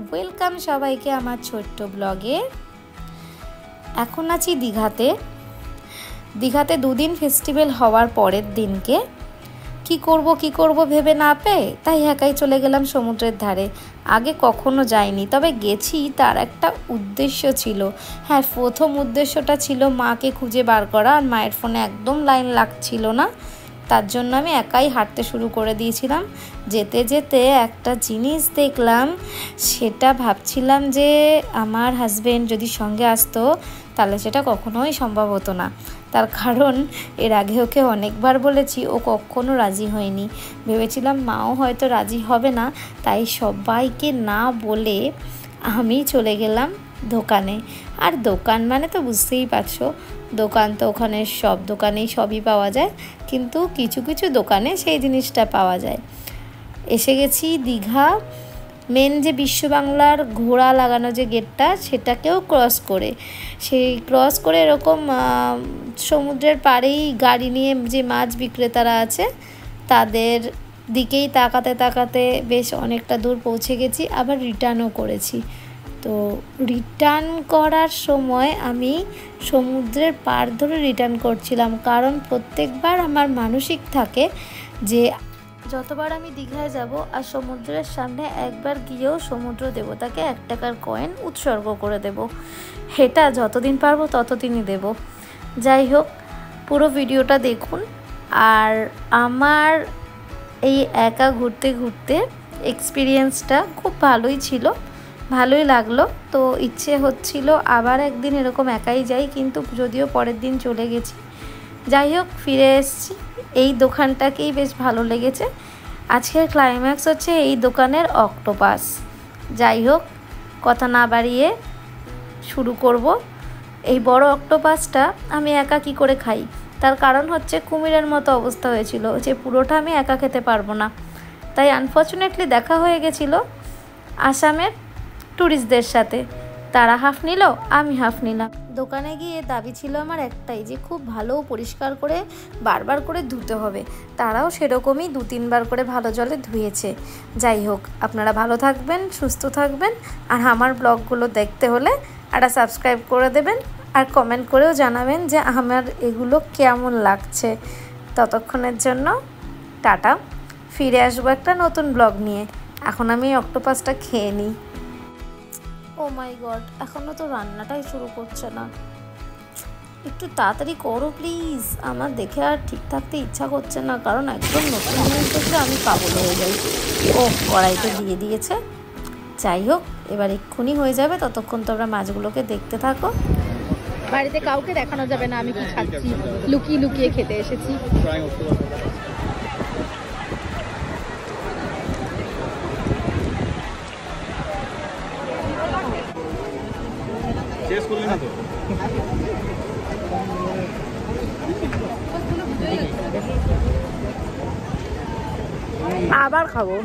Welcome সবাইকে আমার ছোট্ট ব্লগে। এখন আছি দীঘাতে। দীঘাতে দুদিন ফেস্টিভ্যাল হওয়ার পরের দিনকে কি করব ভেবে না পেয়ে তাই একাই চলে গেলাম সমুদ্রের ধারে। আগে কখনো যাইনি, তবে গেছি তার একটা উদ্দেশ্য ছিল। হ্যাঁ, প্রথম উদ্দেশ্যটা ছিল মাকে খুঁজে বার করা, আর মায়ের ফোনে একদম লাইন লাগছিল না, তার জন্য আমি একাই হাঁটতে শুরু করে দিয়েছিলাম। যেতে যেতে একটা জিনিস দেখলাম, সেটা ভাবছিলাম যে আমার হাজবেন্ড যদি সঙ্গে আসতো তাহলে সেটা কখনোই সম্ভব হতো না। তার কারণ এর আগে ওকে অনেকবার বলেছি, ও কখনো রাজি হয়নি। ভেবেছিলাম মাও হয়তো রাজি হবে না, তাই সবাইকে না বলে আমি চলে গেলাম দোকানে। আর দোকান মানে তো বুঝতেই পারছো, দোকান তো ওখানে সব দোকানেই সবই পাওয়া যায়, কিন্তু কিছু কিছু দোকানে সেই জিনিসটা পাওয়া যায়। এসে গেছি দীঘা মেন যে বিশ্ব বাংলার ঘোড়া লাগানো যে গেটটা, সেটাকেও ক্রস করে এরকম সমুদ্রের পাড়েই গাড়ি নিয়ে যে মাছ বিক্রেতারা আছে তাদের দিকেই তাকাতে তাকাতে বেশ অনেকটা দূর পৌঁছে গেছি। আবার রিটার্নও করেছি। তো রিটার্ন করার সময় আমি সমুদ্রের পাড় ধরে রিটার্ন করছিলাম, কারণ প্রত্যেকবার আমার মানসিক থাকে যে যতবার আমি দীঘায় যাব আর সমুদ্রের সামনে একবার গিয়েও সমুদ্র দেবতাকে 1 টাকার কয়েন উৎসর্গ করে দেব। এটা যতদিন পারবো ততদিনই দেব। যাই হোক, পুরো ভিডিওটা দেখুন। আর আমার এই একা ঘুরতে ঘুরতে এক্সপিরিয়েন্সটা খুব ভালোই ছিল, ভালোই লাগলো। তো ইচ্ছে হচ্ছিল আবার একদিন এরকম একাই যাই, কিন্তু যদিও পরের দিন চলে গেছি। যাই হোক, ফিরে এসেছি। এই দোকানটাকেই বেশ ভালো লেগেছে। আজকের ক্লাইম্যাক্স হচ্ছে এই দোকানের অক্টোপাস। যাই হোক, কথা না বাড়িয়ে শুরু করব। এই বড় অক্টোপাসটা আমি একা কি করে খাই, তার কারণ হচ্ছে কুমিরের মতো অবস্থা হয়েছিল যে পুরোটা আমি একা খেতে পারবো না। তাই আনফর্চুনেটলি দেখা হয়ে গেছিল আসামের ট্যুরিস্টদের সাথে। তারা হাফ নিল, আমি হাফ নিলাম। দোকানে গিয়ে দাবি ছিল আমার একটাই, যে খুব ভালো পরিষ্কার করে বারবার করে ধুতে হবে। তারাও সেরকমই 2-3 বার করে ভালো জলে ধুয়েছে। যাই হোক, আপনারা ভালো থাকবেন, সুস্থ থাকবেন, আর আমার ব্লগগুলো দেখতে হলে একটা সাবস্ক্রাইব করে দেবেন, আর কমেন্ট করেও জানাবেন যে আমার এগুলো কেমন লাগছে। ততক্ষণের জন্য টাটা, ফিরে আসবো একটা নতুন ব্লগ নিয়ে। এখন আমি অক্টোপাসটা খেয়ে নিই। ও মাই গড, এখনও তো রান্নাটাই শুরু করছে না। একটু তাড়াতাড়ি করো প্লিজ, আমার দেখে আর ঠিক থাকতে ইচ্ছা করছে না, কারণ একদম নতুন জিনিস দেখলে আমি পাগল হয়ে যাই। ও কড়াইতে দিয়ে দিয়েছে। যাই হোক, এবার এক্ষুনি হয়ে যাবে। ততক্ষণ তোমরা মাছগুলোকে দেখতে থাকো। বাড়িতে কাউকে দেখানো যাবে না আমি কি খাচ্ছি, লুকিয়ে লুকিয়ে খেতে এসেছি। আবার খাবো।